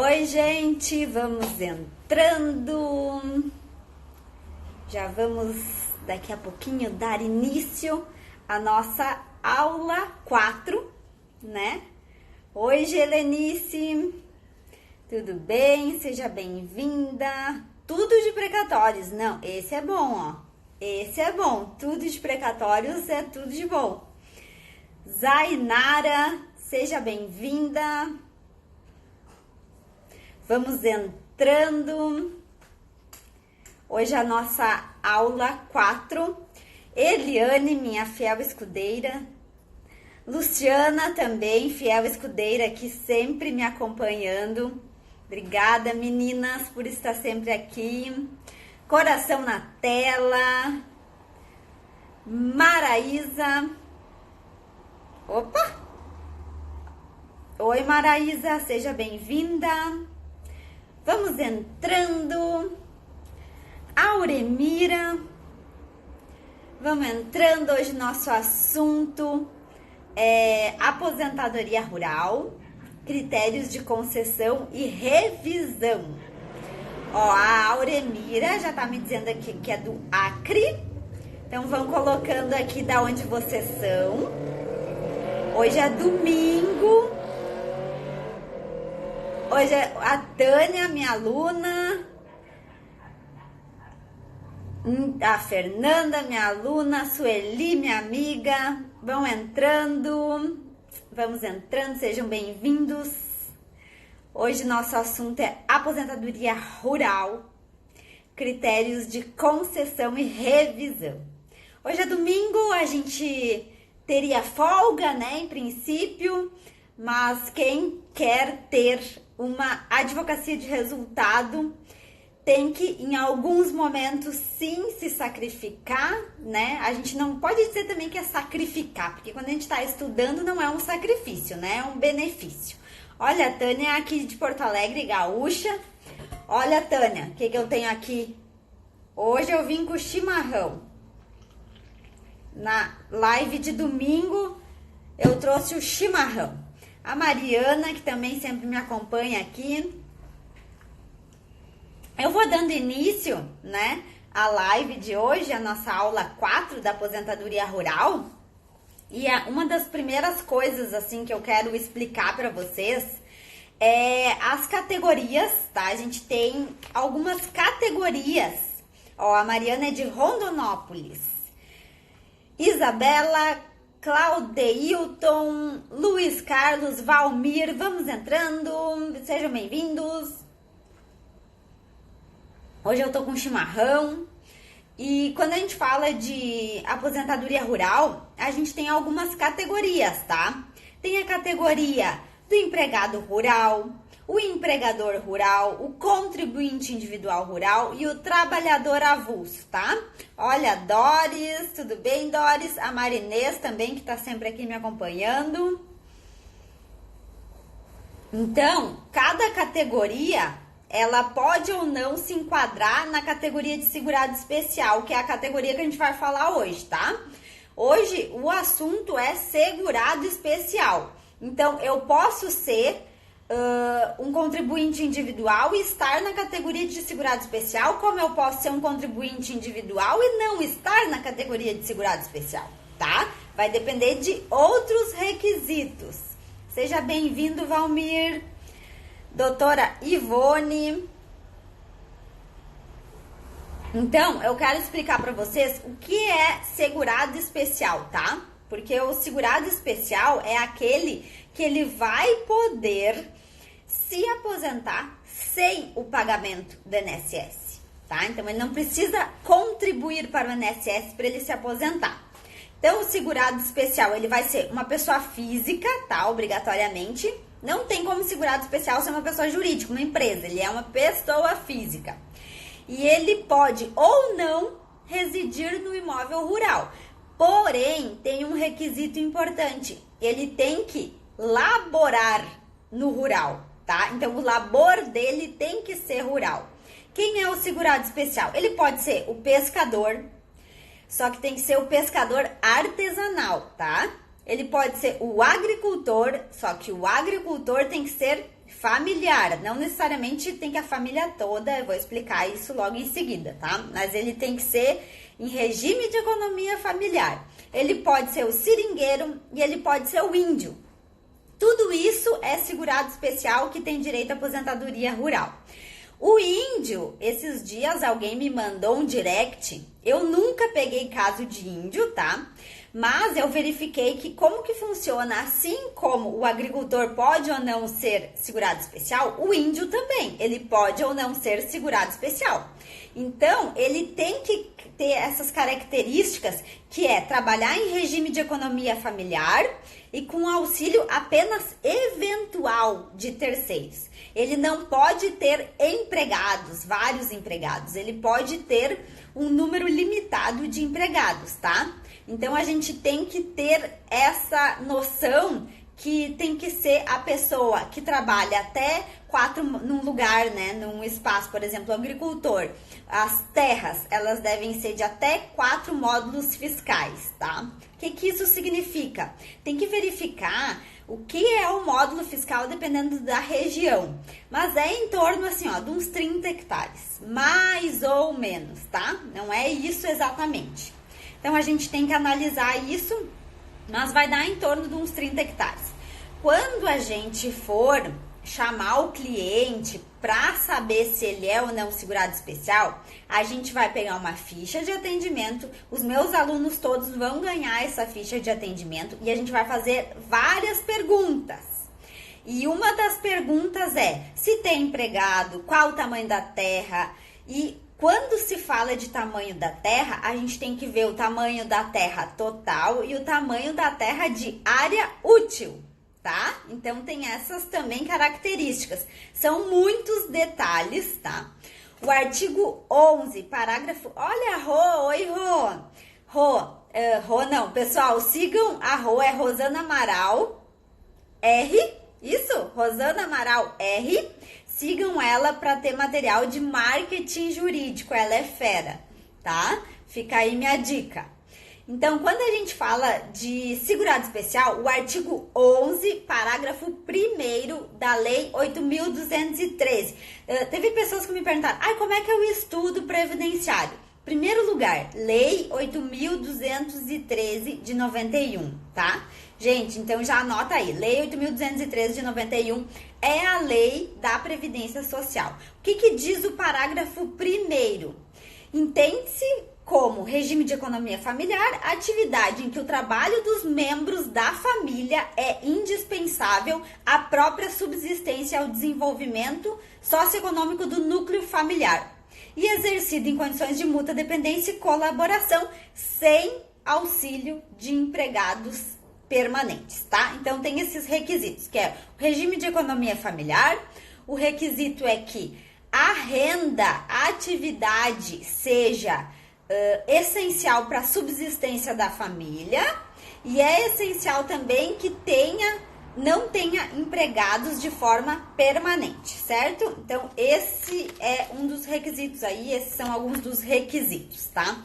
Oi, gente, vamos entrando. Já vamos daqui a pouquinho dar início à nossa aula 4, né? Oi, Helenice, tudo bem? Seja bem-vinda. Tudo de precatórios, não, esse é bom, ó. Esse é bom, tudo de precatórios é tudo de bom. Zainara, seja bem-vinda. Vamos entrando. Hoje a nossa aula 4. Eliane, minha fiel escudeira. Luciana também, fiel escudeira aqui, sempre me acompanhando. Obrigada, meninas, por estar sempre aqui. Coração na tela. Maraísa. Opa! Oi, Maraísa, seja bem-vinda. Vamos entrando. Auremira. Vamos entrando. Hoje nosso assunto é aposentadoria rural, critérios de concessão e revisão. Ó, a Auremira já tá me dizendo aqui que é do Acre. Então vão colocando aqui da onde vocês são. Hoje é domingo. Hoje é a Tânia, minha aluna. A Fernanda, minha aluna. A Sueli, minha amiga. Vão entrando. Vamos entrando, sejam bem-vindos. Hoje nosso assunto é aposentadoria rural, critérios de concessão e revisão. Hoje é domingo, a gente teria folga, né, em princípio, mas quem quer ter uma advocacia de resultado tem que, em alguns momentos, sim, se sacrificar, né? A gente não pode dizer também que é sacrificar, porque quando a gente está estudando não é um sacrifício, né? É um benefício. Olha, a Tânia aqui de Porto Alegre, gaúcha. Olha, Tânia, o que eu tenho aqui? Hoje eu vim com chimarrão. Na live de domingo, eu trouxe o chimarrão. A Mariana, que também sempre me acompanha aqui. Eu vou dando início, né, à live de hoje, a nossa aula 4 da aposentadoria rural. E uma das primeiras coisas, assim, que eu quero explicar para vocês é as categorias, tá? A gente tem algumas categorias. Ó, a Mariana é de Rondonópolis. Isabela, Claudeilton, Luiz Carlos, Valmir, vamos entrando, sejam bem-vindos. Hoje eu tô com chimarrão. E quando a gente fala de aposentadoria rural, a gente tem algumas categorias, tá? Tem a categoria do empregado rural, o empregador rural, o contribuinte individual rural e o trabalhador avulso, tá? Olha, Doris, tudo bem, Doris? A Marinês também, que tá sempre aqui me acompanhando. Então, cada categoria, ela pode ou não se enquadrar na categoria de segurado especial, que é a categoria que a gente vai falar hoje, tá? Hoje, o assunto é segurado especial. Então, eu posso ser um contribuinte individual e estar na categoria de segurado especial, como eu posso ser um contribuinte individual e não estar na categoria de segurado especial, tá? Vai depender de outros requisitos. Seja bem-vindo, Valmir. Doutora Ivone. Então, eu quero explicar para vocês o que é segurado especial, tá? Porque o segurado especial é aquele que ele vai poder se aposentar sem o pagamento do INSS, tá? Então, ele não precisa contribuir para o INSS para ele se aposentar. Então, o segurado especial, ele vai ser uma pessoa física, tá? Obrigatoriamente. Não tem como segurado especial ser uma pessoa jurídica, uma empresa. Ele é uma pessoa física. E ele pode ou não residir no imóvel rural. Porém, tem um requisito importante. Ele tem que laborar no rural, tá? Então, o labor dele tem que ser rural. Quem é o segurado especial? Ele pode ser o pescador, só que tem que ser o pescador artesanal, tá? ele pode ser o agricultor, só que o agricultor tem que ser familiar, não necessariamente tem que a família toda, eu vou explicar isso logo em seguida, tá? Mas ele tem que ser em regime de economia familiar. Ele pode ser o seringueiro e ele pode ser o índio. Tudo isso é segurado especial que tem direito à aposentadoria rural. O índio, esses dias alguém me mandou um direct, eu nunca peguei caso de índio, tá? Mas eu verifiquei que como que funciona, assim como o agricultor pode ou não ser segurado especial, o índio também, ele pode ou não ser segurado especial. Então, ele tem que ter essas características, que é trabalhar em regime de economia familiar e com auxílio apenas eventual de terceiros. Ele não pode ter empregados, vários empregados, ele pode ter um número limitado de empregados, tá? Então, a gente tem que ter essa noção que tem que ser a pessoa que trabalha até 4 num lugar, né, num espaço, por exemplo, o agricultor. As terras, elas devem ser de até 4 módulos fiscais, tá? O que isso significa? Tem que verificar o que é o módulo fiscal dependendo da região. Mas é em torno, assim, ó, de uns 30 hectares, mais ou menos, tá? Não é isso exatamente. Então, a gente tem que analisar isso, mas vai dar em torno de uns 30 hectares. Quando a gente for chamar o cliente para saber se ele é ou não segurado especial, a gente vai pegar uma ficha de atendimento, os meus alunos todos vão ganhar essa ficha de atendimento e a gente vai fazer várias perguntas. E uma das perguntas é se tem empregado, qual o tamanho da terra. E quando se fala de tamanho da terra, a gente tem que ver o tamanho da terra total e o tamanho da terra de área útil, tá? Então, tem essas também características. São muitos detalhes, tá? O artigo 11, parágrafo... Olha, Rô! Oi, Rô! Rô não, pessoal, sigam a Rô, é Rosana Amaral R, isso? Rosana Amaral R. Sigam ela para ter material de marketing jurídico, ela é fera, tá? Fica aí minha dica. Então, quando a gente fala de segurado especial, o artigo 11, parágrafo 1º da Lei 8.213. Teve pessoas que me perguntaram, como é que eu estudo previdenciário? Primeiro lugar, Lei 8.213 de 91, tá? Gente, então já anota aí, Lei 8.213 de 91 é a lei da Previdência Social. O que diz o parágrafo 1º? Entende-se como regime de economia familiar, atividade em que o trabalho dos membros da família é indispensável à própria subsistência e ao desenvolvimento socioeconômico do núcleo familiar e exercido em condições de mútua dependência e colaboração sem auxílio de empregados permanentes, tá? Então, tem esses requisitos, que é o regime de economia familiar, o requisito é que a renda, a atividade seja essencial para a subsistência da família e é essencial também que não tenha empregados de forma permanente, certo? Então, esse é um dos requisitos aí, esses são alguns dos requisitos, tá?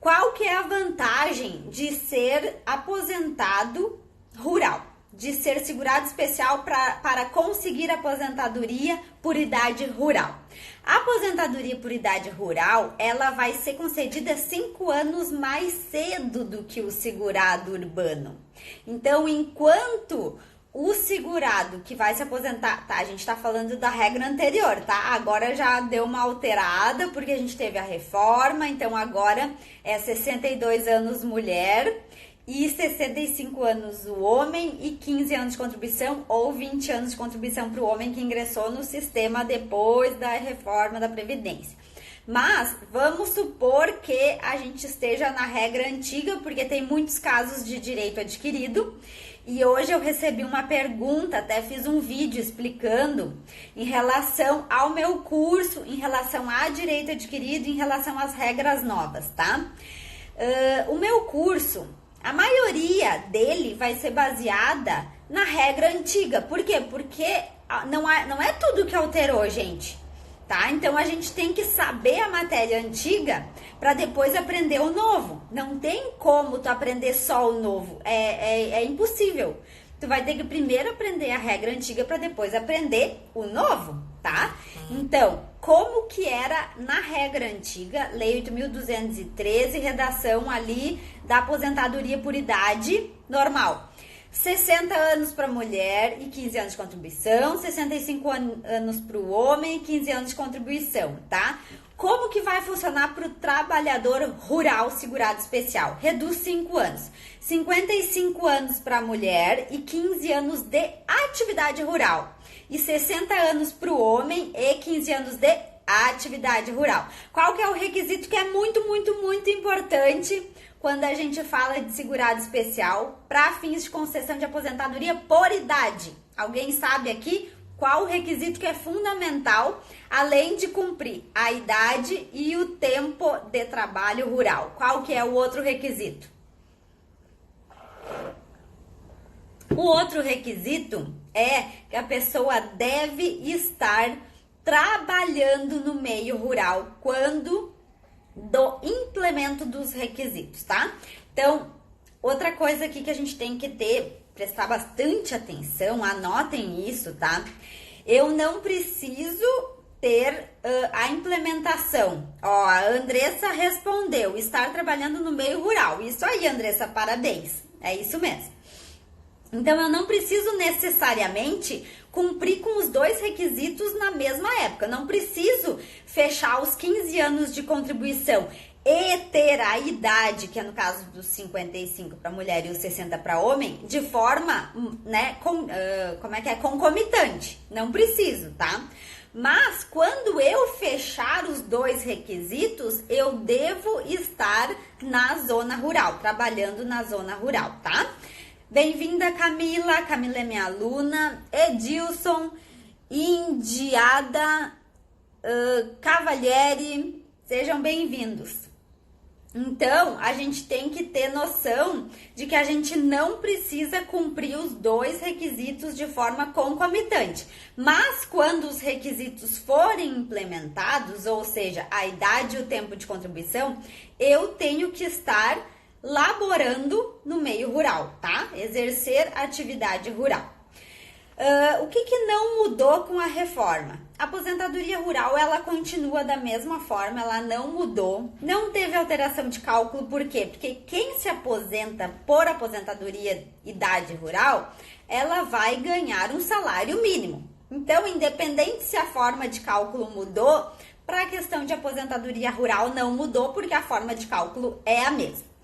Qual que é a vantagem de ser aposentado rural? De ser segurado especial para conseguir aposentadoria por idade rural. A aposentadoria por idade rural, ela vai ser concedida 5 anos mais cedo do que o segurado urbano. Então, enquanto o segurado que vai se aposentar, tá, a gente tá falando da regra anterior, tá? Agora já deu uma alterada, porque a gente teve a reforma, então agora é 62 anos mulher e 65 anos o homem e 15 anos de contribuição ou 20 anos de contribuição para o homem que ingressou no sistema depois da reforma da Previdência. Mas vamos supor que a gente esteja na regra antiga, porque tem muitos casos de direito adquirido. E hoje eu recebi uma pergunta, até fiz um vídeo explicando em relação ao meu curso, em relação a direito adquirido, em relação às regras novas, tá? O meu curso, a maioria dele vai ser baseada na regra antiga. Por quê? Porque não é tudo que alterou, gente. tá? Então a gente tem que saber a matéria antiga para depois aprender o novo. Não tem como tu aprender só o novo, é impossível. Tu vai ter que primeiro aprender a regra antiga para depois aprender o novo, tá? Então, como que era na regra antiga, Lei 8.213, redação ali da aposentadoria por idade normal. 60 anos para mulher e 15 anos de contribuição, 65 anos para o homem e 15 anos de contribuição, tá? Como que vai funcionar para o trabalhador rural segurado especial? Reduz 5 anos. 55 anos para a mulher e 15 anos de atividade rural. E 60 anos para o homem e 15 anos de atividade rural. Qual que é o requisito que é muito, muito, muito importante quando a gente fala de segurado especial para fins de concessão de aposentadoria por idade? Alguém sabe aqui qual o requisito que é fundamental, além de cumprir a idade e o tempo de trabalho rural? Qual que é o outro requisito? O outro requisito é que a pessoa deve estar trabalhando no meio rural quando do implemento dos requisitos, tá? Então, outra coisa aqui que a gente tem que prestar bastante atenção, anotem isso, tá? Eu não preciso ter a implementação. Ó, a Andressa respondeu, estar trabalhando no meio rural. Isso aí, Andressa, parabéns. É isso mesmo. Então, eu não preciso necessariamente cumprir com os dois requisitos na mesma época. Eu não preciso fechar os 15 anos de contribuição e ter a idade, que é no caso dos 55 para mulher e os 60 para homem, de forma, né, concomitante. Não preciso, tá? Mas quando eu fechar os dois requisitos, eu devo estar na zona rural, trabalhando na zona rural, tá? Bem-vinda, Camila. Camila é minha aluna. Edilson, Indiada, Cavalieri, sejam bem-vindos. Então, a gente tem que ter noção de que a gente não precisa cumprir os dois requisitos de forma concomitante. Mas, quando os requisitos forem implementados, ou seja, a idade e o tempo de contribuição, eu tenho que estar laborando no meio rural, tá? Exercer atividade rural. O que não mudou com a reforma? A aposentadoria rural, ela continua da mesma forma, ela não mudou, não teve alteração de cálculo, por quê? Porque quem se aposenta por aposentadoria idade rural, ela vai ganhar um salário mínimo. Então, independente se a forma de cálculo mudou, para a questão de aposentadoria rural não mudou, porque a forma de cálculo é a mesma.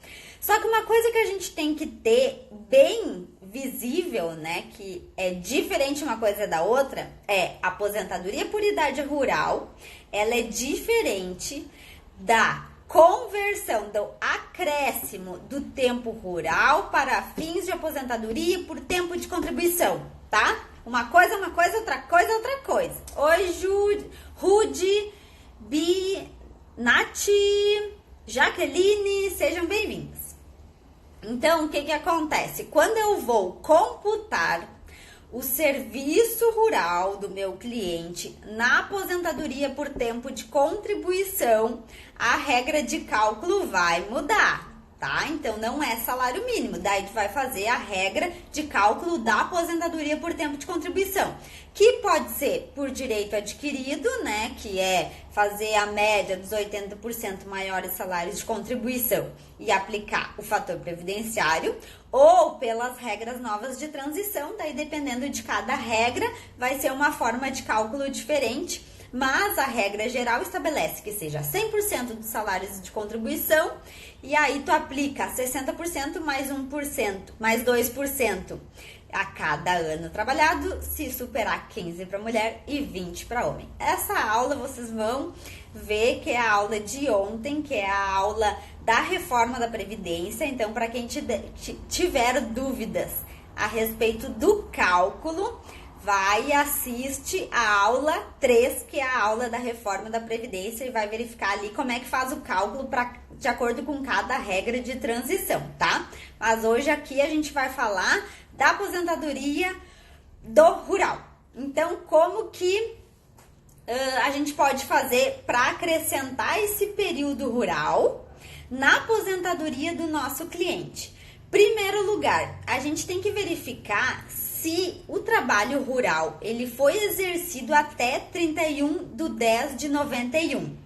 Só que uma coisa que a gente tem que ter bem visível, né, que é diferente uma coisa da outra, é a aposentadoria por idade rural, ela é diferente da conversão, do acréscimo do tempo rural para fins de aposentadoria por tempo de contribuição, tá? Uma coisa, outra coisa, outra coisa. Oi, Rude, Bi, Nath, Jaqueline, sejam bem-vindos. Então, o que acontece? Quando eu vou computar o serviço rural do meu cliente na aposentadoria por tempo de contribuição, a regra de cálculo vai mudar, tá? Então, não é salário mínimo, daí tu vai fazer a regra de cálculo da aposentadoria por tempo de contribuição, que pode ser por direito adquirido, né, que é fazer a média dos 80% maiores salários de contribuição e aplicar o fator previdenciário, ou pelas regras novas de transição, daí dependendo de cada regra, vai ser uma forma de cálculo diferente, mas a regra geral estabelece que seja 100% dos salários de contribuição, e aí tu aplica 60% mais 1%, mais 2% a cada ano trabalhado, se superar 15 para mulher e 20 para homem. Essa aula vocês vão ver que é a aula de ontem, que é a aula da reforma da Previdência. Então, para quem tiver dúvidas a respeito do cálculo, vai e assiste a aula 3, que é a aula da reforma da Previdência, e vai verificar ali como é que faz o cálculo de acordo com cada regra de transição, tá? Mas hoje aqui a gente vai falar da aposentadoria do rural. Então, como que a gente pode fazer para acrescentar esse período rural na aposentadoria do nosso cliente? Primeiro lugar, a gente tem que verificar se o trabalho rural ele foi exercido até 31/10/91.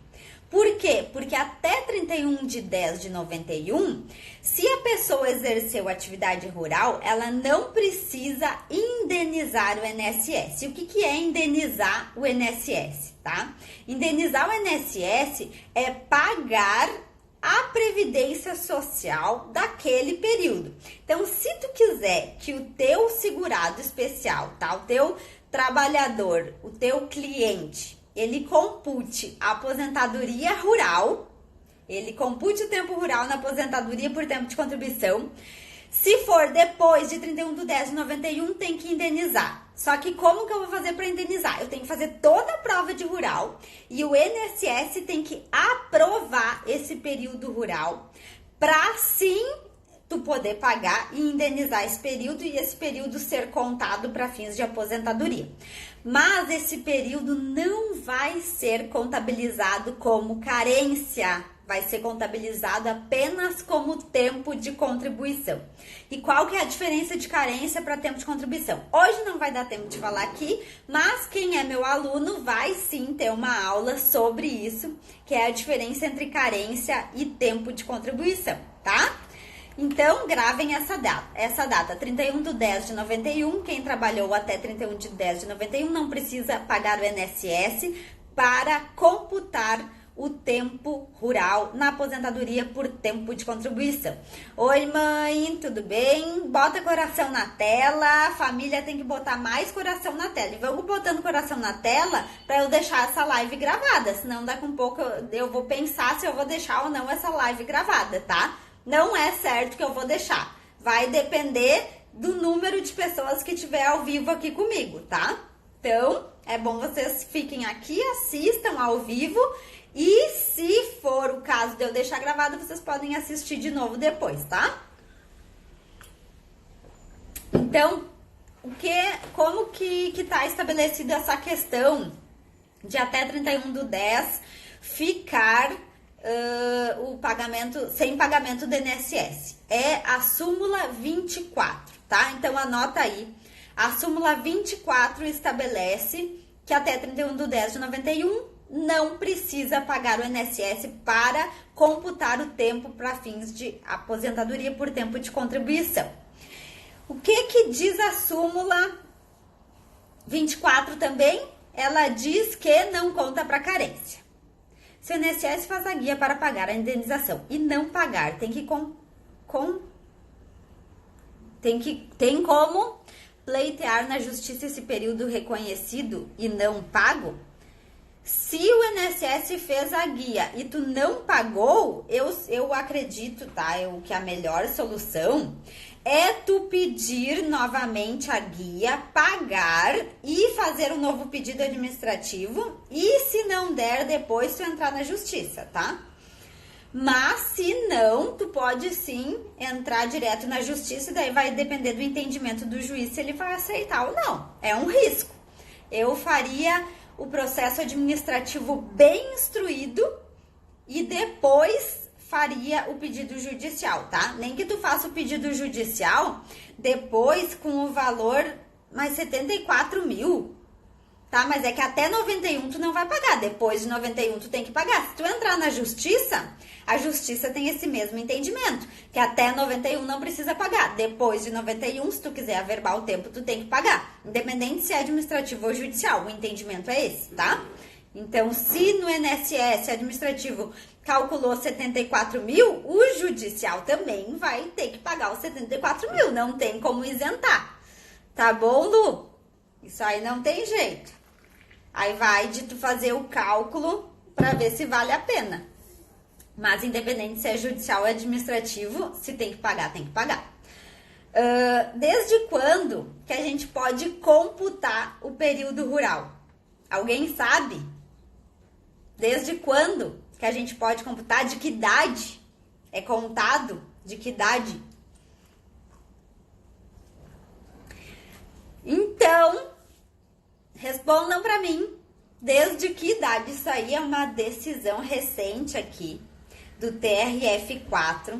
Por quê? Porque até 31/10/91, se a pessoa exerceu atividade rural, ela não precisa indenizar o INSS. O que é indenizar o INSS, tá? Indenizar o INSS é pagar a previdência social daquele período. Então, se tu quiser que o teu segurado especial, tá? O teu trabalhador, o teu cliente, ele compute a aposentadoria rural, ele compute o tempo rural na aposentadoria por tempo de contribuição. Se for depois de 31/10/91, tem que indenizar. Só que como que eu vou fazer para indenizar? Eu tenho que fazer toda a prova de rural e o INSS tem que aprovar esse período rural para sim tu poder pagar e indenizar esse período e esse período ser contado para fins de aposentadoria. Mas esse período não vai ser contabilizado como carência, vai ser contabilizado apenas como tempo de contribuição. E qual que é a diferença de carência para tempo de contribuição? Hoje não vai dar tempo de falar aqui, mas quem é meu aluno vai sim ter uma aula sobre isso, que é a diferença entre carência e tempo de contribuição, tá? Então, gravem essa data, 31/10/91, quem trabalhou até 31/10/91 não precisa pagar o INSS para computar o tempo rural na aposentadoria por tempo de contribuição. Oi, mãe, tudo bem? Bota coração na tela, a família tem que botar mais coração na tela. E vamos botando coração na tela para eu deixar essa live gravada, senão daqui a um pouco eu vou pensar se eu vou deixar ou não essa live gravada, tá? Não é certo que eu vou deixar. Vai depender do número de pessoas que tiver ao vivo aqui comigo, tá? Então, é bom vocês fiquem aqui, assistam ao vivo. E se for o caso de eu deixar gravado, vocês podem assistir de novo depois, tá? Então, como que tá estabelecida essa questão de até 31/10 ficar o pagamento, sem pagamento do INSS? É a súmula 24, tá? Então, anota aí. A súmula 24 estabelece que até 31/10/91 não precisa pagar o INSS para computar o tempo para fins de aposentadoria por tempo de contribuição. O que diz a súmula 24 também? Ela diz que não conta para carência. Se o INSS faz a guia para pagar a indenização e não pagar, tem como pleitear na justiça esse período reconhecido e não pago? Se o INSS fez a guia e tu não pagou, eu acredito, tá? Que a melhor solução é tu pedir novamente a guia, pagar e fazer um novo pedido administrativo. E se não der, depois tu entrar na justiça, tá? Mas se não, tu pode sim entrar direto na justiça e daí vai depender do entendimento do juiz se ele vai aceitar ou não. É um risco. Eu faria o processo administrativo bem instruído e depois faria o pedido judicial, tá? Nem que tu faça o pedido judicial depois com o valor mais 74 mil, tá? Mas é que até 91 tu não vai pagar, depois de 91 tu tem que pagar. Se tu entrar na justiça, a justiça tem esse mesmo entendimento, que até 91 não precisa pagar. Depois de 91, se tu quiser averbar o tempo, tu tem que pagar. Independente se é administrativo ou judicial, o entendimento é esse, tá? Então, se no INSS administrativo calculou 74 mil, o judicial também vai ter que pagar os 74 mil. Não tem como isentar. Tá bom, Lu? Isso aí não tem jeito. Aí vai de tu fazer o cálculo para ver se vale a pena. Mas independente se é judicial ou administrativo, se tem que pagar, tem que pagar. Desde quando que a gente pode computar o período rural? Alguém sabe? Desde quando que a gente pode computar? De que idade é contado? De que idade? Então, respondam para mim. desde que idade? Isso aí é uma decisão recente aqui do TRF4,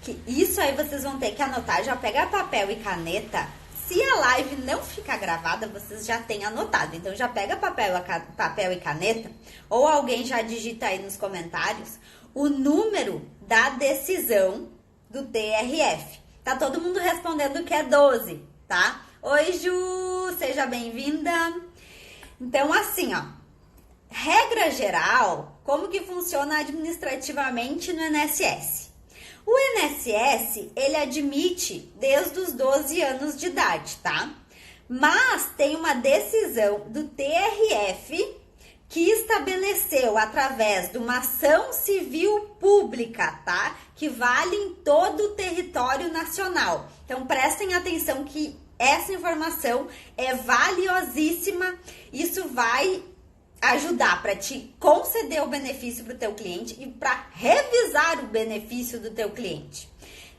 que isso aí vocês vão ter que anotar. Já pega papel e caneta. Se a live não ficar gravada, vocês já têm anotado. Então já pega papel e caneta, ou alguém já digita aí nos comentários o número da decisão do TRF. Tá todo mundo respondendo que é 12, tá? Oi, Ju, seja bem-vinda. Então, assim, ó, regra geral, como que funciona administrativamente no INSS? O INSS, ele admite desde os 12 anos de idade, tá? Mas tem uma decisão do TRF que estabeleceu através de uma ação civil pública, tá? Que vale em todo o território nacional. Então, prestem atenção que essa informação é valiosíssima. Isso vai ajudar para te conceder o benefício para o teu cliente e para revisar o benefício do teu cliente.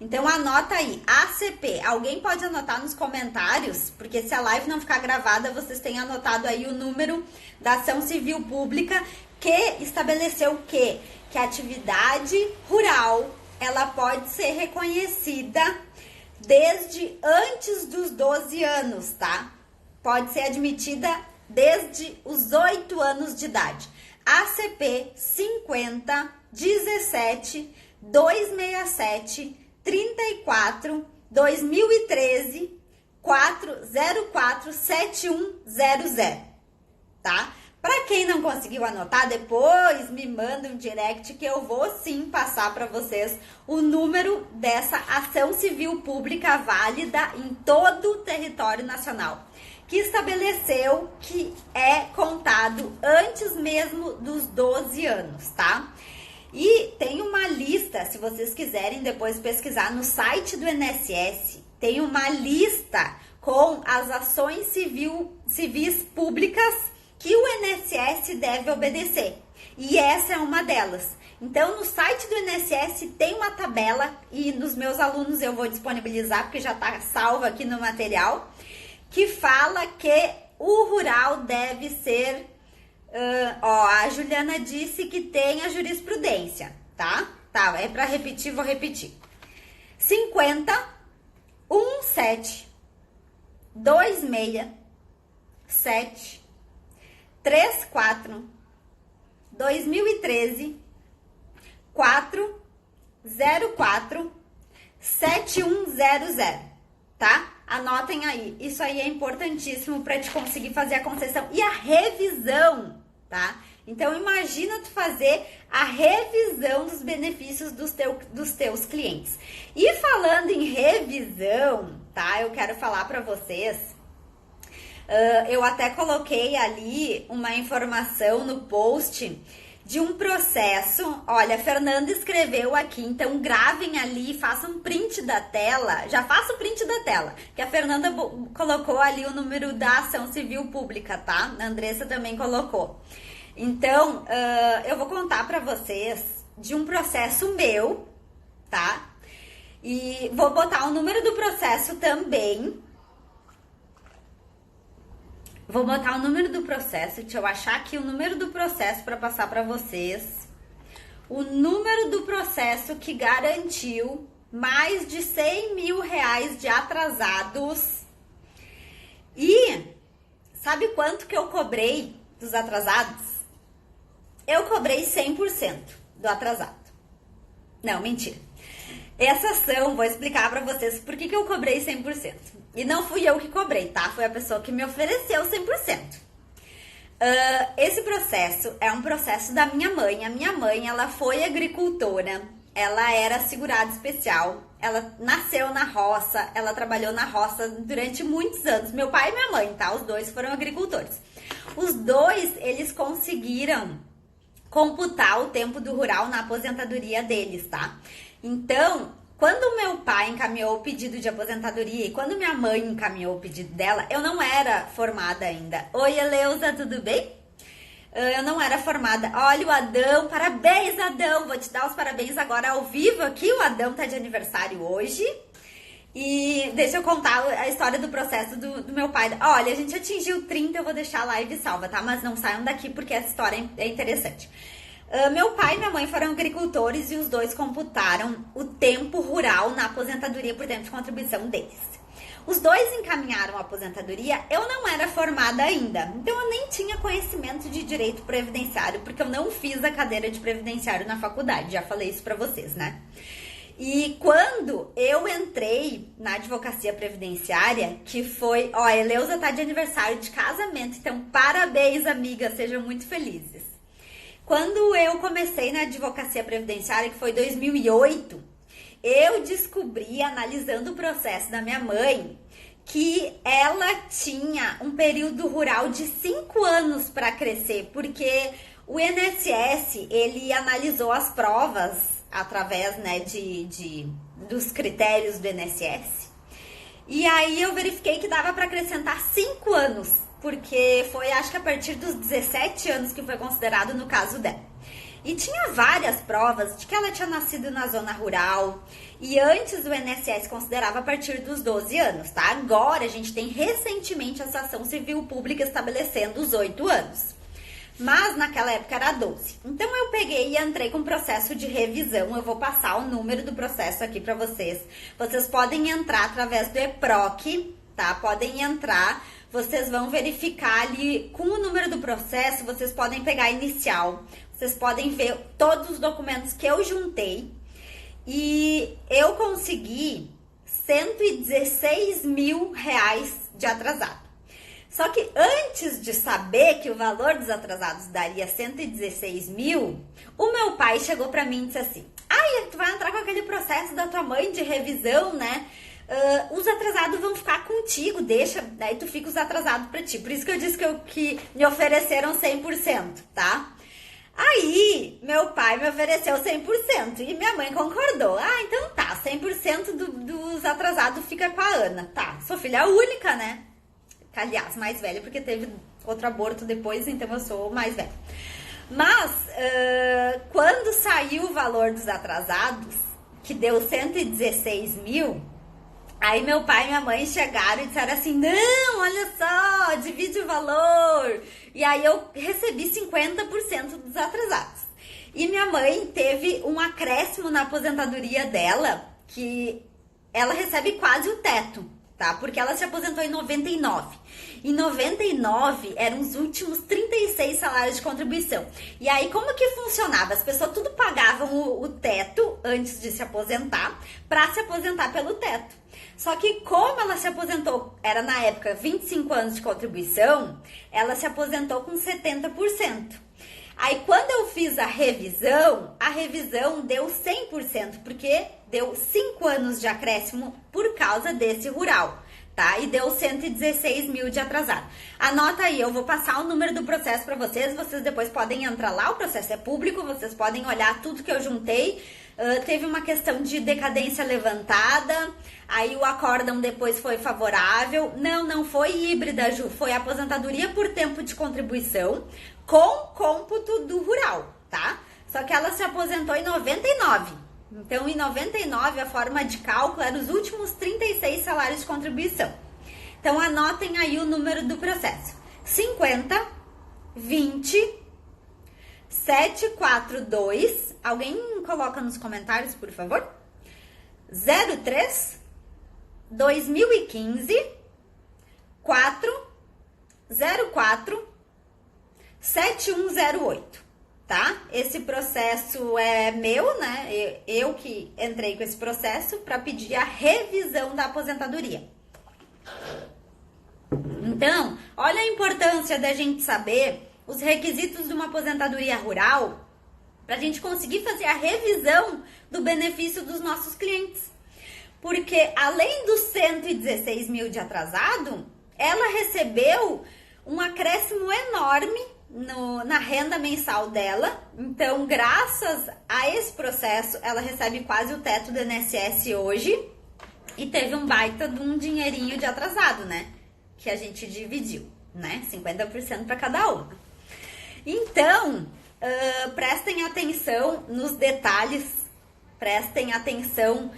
Então anota aí, ACP. Alguém pode anotar nos comentários, porque se a live não ficar gravada, vocês têm anotado aí o número da ação civil pública que estabeleceu o quê? Que a atividade rural, ela pode ser reconhecida desde antes dos 12 anos, tá? Pode ser admitida desde os 8 anos de idade. ACP 50 17 267 34 2013 404 7100, tá? Para quem não conseguiu anotar, depois me manda um direct que eu vou sim passar para vocês o número dessa ação civil pública válida em todo o território nacional, que estabeleceu que é contado antes mesmo dos 12 anos, tá? E tem uma lista, se vocês quiserem depois pesquisar no site do INSS, tem uma lista com as ações civis públicas que o INSS deve obedecer. E essa é uma delas. Então, no site do INSS tem uma tabela, e nos meus alunos eu vou disponibilizar, porque já está salvo aqui no material, que fala que o rural deve ser... a Juliana disse que tem a jurisprudência, tá? Tá, é para repetir, vou repetir. 50, 17, 26, 7, 34, 2013, 404, 7100, tá? Anotem aí, isso aí é importantíssimo para te conseguir fazer a concessão e a revisão, tá? Então, imagina tu fazer a revisão dos benefícios dos teus clientes. E falando em revisão, tá? Eu quero falar para vocês, eu até coloquei ali uma informação no post de um processo. Olha, a Fernanda escreveu aqui, então gravem ali, façam print da tela, já faça o print da tela, que a Fernanda colocou ali o número da ação civil pública, tá? A Andressa também colocou. Então, eu vou contar pra vocês de um processo meu, tá? E vou botar o número do processo também. Vou botar o número do processo, deixa eu achar aqui o número do processo para passar para vocês. O número do processo que garantiu mais de 100 mil reais de atrasados. E sabe quanto que eu cobrei dos atrasados? Eu cobrei 100% do atrasado. Não, mentira. Essa ação, vou explicar pra vocês por que eu cobrei 100%. E não fui eu que cobrei, tá? Foi a pessoa que me ofereceu 100%. Esse processo é um processo da minha mãe. A minha mãe, ela foi agricultora. Ela era segurada especial. Ela nasceu na roça. Ela trabalhou na roça durante muitos anos. Meu pai e minha mãe, tá? Os dois foram agricultores. Os dois, eles conseguiram computar o tempo do rural na aposentadoria deles, tá? Então, quando meu pai encaminhou o pedido de aposentadoria e quando minha mãe encaminhou o pedido dela, eu não era formada ainda. Oi, Eleusa, tudo bem? Eu não era formada. Olha o Adão, parabéns, Adão. Vou te dar os parabéns agora ao vivo aqui. O Adão tá de aniversário hoje. E deixa eu contar a história do processo do meu pai. Olha, a gente atingiu 30, eu vou deixar a live salva, tá? Mas não saiam daqui porque essa história é interessante. Meu pai e minha mãe foram agricultores e os dois computaram o tempo rural na aposentadoria por tempo de contribuição deles. Os dois encaminharam a aposentadoria, eu não era formada ainda, então eu nem tinha conhecimento de direito previdenciário, porque eu não fiz a cadeira de previdenciário na faculdade, já falei isso pra vocês, né? E quando eu entrei na advocacia previdenciária, que foi... Ó, a Eleusa tá de aniversário de casamento, então parabéns, amiga, sejam muito felizes. Quando eu comecei na advocacia previdenciária, que foi 2008, eu descobri, analisando o processo da minha mãe, que ela tinha um período rural de 5 anos para crescer, porque o INSS, ele analisou as provas através, né, dos critérios do INSS. E aí eu verifiquei que dava para acrescentar 5 anos, porque foi, acho que a partir dos 17 anos que foi considerado no caso dela. E tinha várias provas de que ela tinha nascido na zona rural, e antes o INSS considerava a partir dos 12 anos, tá? Agora a gente tem recentemente a ação civil pública estabelecendo os 8 anos. Mas naquela época era 12. Então eu peguei e entrei com processo de revisão. Eu vou passar o número do processo aqui para vocês. Vocês podem entrar através do EPROC, tá? Podem entrar, vocês vão verificar ali com o número do processo, vocês podem pegar a inicial. Vocês podem ver todos os documentos que eu juntei. E eu consegui R$116 mil de atrasado. Só que antes de saber que o valor dos atrasados daria 116 mil, o meu pai chegou pra mim e disse assim: tu vai entrar com aquele processo da tua mãe de revisão, né? Os atrasados vão ficar contigo, deixa, daí tu fica os atrasados pra ti. Por isso que eu disse que me ofereceram 100%, tá? Aí, meu pai me ofereceu 100% e minha mãe concordou. Então tá, 100% dos atrasados fica com a Ana. Tá, sou filha única, né? Aliás, mais velha, porque teve outro aborto depois, então eu sou mais velha. Mas, quando saiu o valor dos atrasados, que deu 116 mil, aí meu pai e minha mãe chegaram e disseram assim: não, olha só, divide o valor. E aí eu recebi 50% dos atrasados. E minha mãe teve um acréscimo na aposentadoria dela, que ela recebe quase o teto, tá? Porque ela se aposentou em 99. Em 99 eram os últimos 36 salários de contribuição. E aí como que funcionava? As pessoas tudo pagavam o teto antes de se aposentar, para se aposentar pelo teto. Só que como ela se aposentou, era na época 25 anos de contribuição, ela se aposentou com 70%. Aí quando eu fiz a revisão deu 100%, porque deu 5 anos de acréscimo por causa desse rural, tá? E deu 116 mil de atrasado. Anota aí, eu vou passar o número do processo para vocês depois podem entrar lá, o processo é público, vocês podem olhar tudo que eu juntei. Teve uma questão de decadência levantada, aí o acórdão depois foi favorável. Não foi híbrida, Ju, foi aposentadoria por tempo de contribuição com cômputo do rural, tá? Só que ela se aposentou em 99. Então, em 99, a forma de cálculo era os últimos 36 salários de contribuição. Então, anotem aí o número do processo. 50, 20, 742. Alguém coloca nos comentários, por favor? 03, 2015, 404, 7108. Tá? Esse processo é meu, né? Eu que entrei com esse processo para pedir a revisão da aposentadoria. Então, olha a importância da gente saber os requisitos de uma aposentadoria rural para a gente conseguir fazer a revisão do benefício dos nossos clientes. Porque além dos 116 mil de atrasado, ela recebeu um acréscimo enorme na renda mensal dela. Então, graças a esse processo, ela recebe quase o teto do INSS hoje e teve um baita de um dinheirinho de atrasado, né? Que a gente dividiu, né? 50% para cada uma. Então, prestem atenção nos detalhes, prestem atenção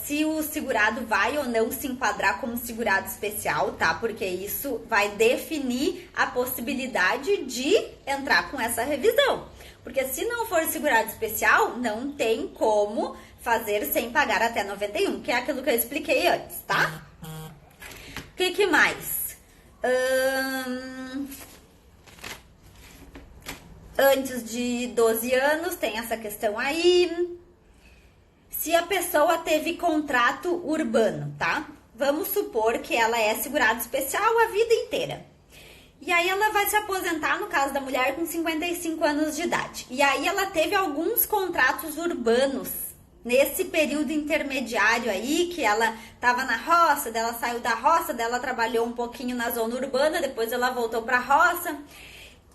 se o segurado vai ou não se enquadrar como segurado especial, tá? Porque isso vai definir a possibilidade de entrar com essa revisão. Porque se não for segurado especial, não tem como fazer sem pagar até 91, que é aquilo que eu expliquei antes, tá? O que mais? Antes de 12 anos, tem essa questão aí. Se a pessoa teve contrato urbano, tá? Vamos supor que ela é segurada especial a vida inteira. E aí ela vai se aposentar, no caso da mulher, com 55 anos de idade. E aí ela teve alguns contratos urbanos nesse período intermediário aí, que ela estava na roça, dela saiu da roça, dela trabalhou um pouquinho na zona urbana, depois ela voltou para a roça.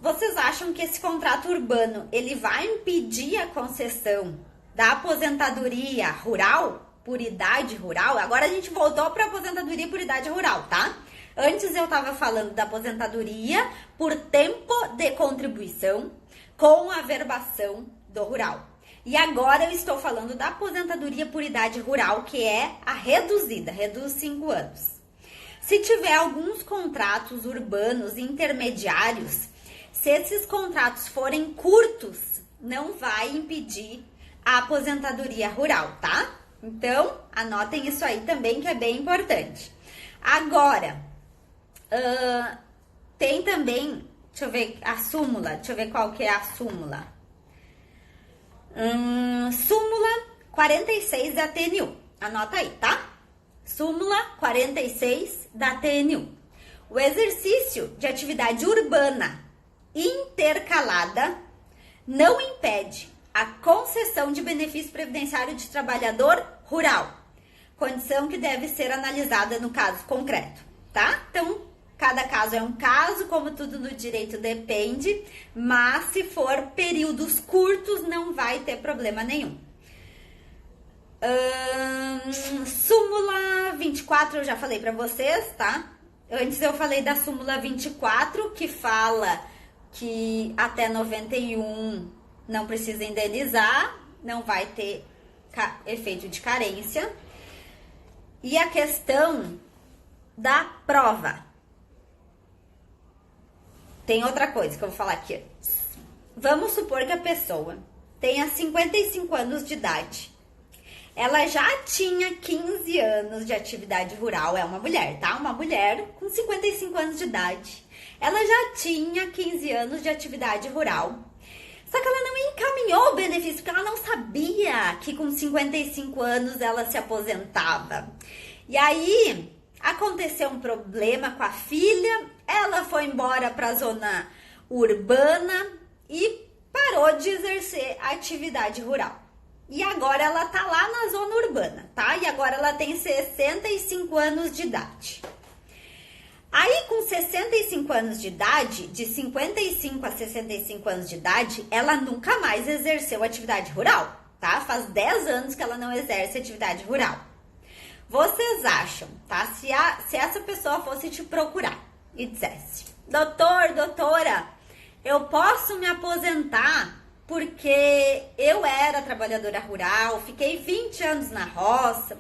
Vocês acham que esse contrato urbano, ele vai impedir a concessão da aposentadoria rural, por idade rural? Agora a gente voltou para aposentadoria por idade rural, tá? Antes eu estava falando da aposentadoria por tempo de contribuição com a averbação do rural. E agora eu estou falando da aposentadoria por idade rural, que é a reduzida, reduz 5 anos. Se tiver alguns contratos urbanos intermediários, se esses contratos forem curtos, não vai impedir a aposentadoria rural, tá? Então, anotem isso aí também, que é bem importante. Agora, tem também, deixa eu ver a súmula, deixa eu ver qual que é a súmula. Súmula 46 da TNU, anota aí, tá? Súmula 46 da TNU. O exercício de atividade urbana intercalada não impede a concessão de benefício previdenciário de trabalhador rural, condição que deve ser analisada no caso concreto, tá? Então, cada caso é um caso, como tudo no direito depende, mas se for períodos curtos, não vai ter problema nenhum. Súmula 24 eu já falei pra vocês, tá? Antes eu falei da súmula 24, que fala que até 91 não precisa indenizar, não vai ter efeito de carência. E a questão da prova. Tem outra coisa que eu vou falar aqui antes. Vamos supor que a pessoa tenha 55 anos de idade. Ela já tinha 15 anos de atividade rural, é uma mulher, tá? Uma mulher com 55 anos de idade. Ela já tinha 15 anos de atividade rural. Só que ela não encaminhou o benefício, porque ela não sabia que com 55 anos ela se aposentava. E aí, aconteceu um problema com a filha, ela foi embora para a zona urbana e parou de exercer a atividade rural. E agora ela tá lá na zona urbana, tá? E agora ela tem 65 anos de idade. Aí, com 65 anos de idade, de 55 a 65 anos de idade, ela nunca mais exerceu atividade rural, tá? Faz 10 anos que ela não exerce atividade rural. Vocês acham, tá? Se essa pessoa fosse te procurar e dissesse: doutor, doutora, eu posso me aposentar porque eu era trabalhadora rural, fiquei 20 anos na roça,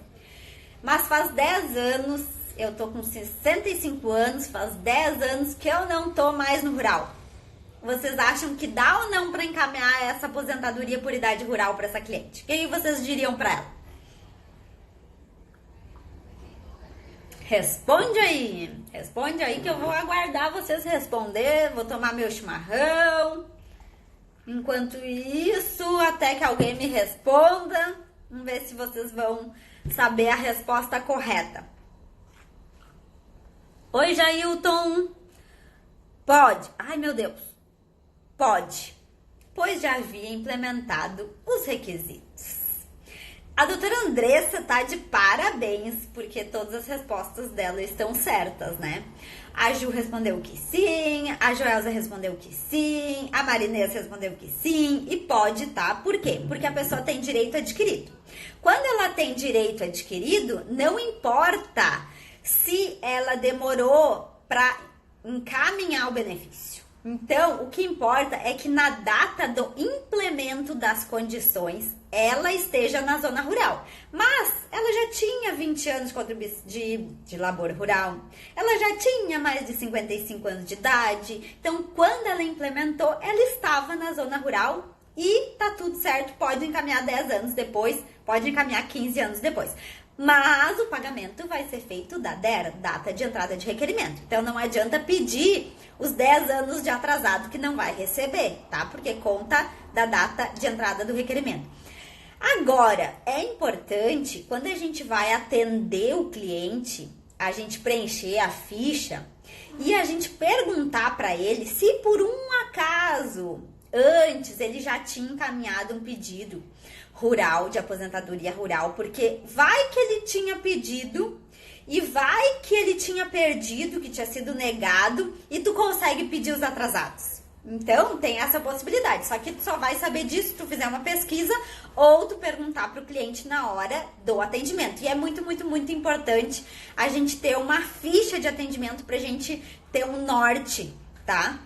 mas faz 10 anos, eu tô com 65 anos, faz 10 anos que eu não tô mais no rural. Vocês acham que dá ou não para encaminhar essa aposentadoria por idade rural para essa cliente? O que vocês diriam para ela? Responde aí que eu vou aguardar vocês responder, vou tomar meu chimarrão. Enquanto isso, até que alguém me responda, vamos ver se vocês vão saber a resposta correta. Oi, Jailton. Pode. Ai, meu Deus. Pode. Pois já havia implementado os requisitos. A doutora Andressa tá de parabéns, porque todas as respostas dela estão certas, né? A Ju respondeu que sim, a Joelza respondeu que sim, a Marinês respondeu que sim, e pode, tá? Por quê? Porque a pessoa tem direito adquirido. Quando ela tem direito adquirido, não importa se ela demorou para encaminhar o benefício. Então, o que importa é que na data do implemento das condições, ela esteja na zona rural. Mas ela já tinha 20 anos de labor rural, ela já tinha mais de 55 anos de idade. Então, quando ela implementou, ela estava na zona rural e tá tudo certo, pode encaminhar 10 anos depois, pode encaminhar 15 anos depois. Mas o pagamento vai ser feito da DER, data de entrada de requerimento. Então, não adianta pedir os 10 anos de atrasado que não vai receber, tá? Porque conta da data de entrada do requerimento. Agora, é importante, quando a gente vai atender o cliente, a gente preencher a ficha e a gente perguntar para ele se por um acaso, antes ele já tinha encaminhado um pedido rural, de aposentadoria rural, porque vai que ele tinha pedido e vai que ele tinha perdido, que tinha sido negado, e tu consegue pedir os atrasados. Então, tem essa possibilidade, só que tu só vai saber disso se tu fizer uma pesquisa ou tu perguntar para o cliente na hora do atendimento. E é muito, muito, muito importante a gente ter uma ficha de atendimento pra gente ter um norte, tá?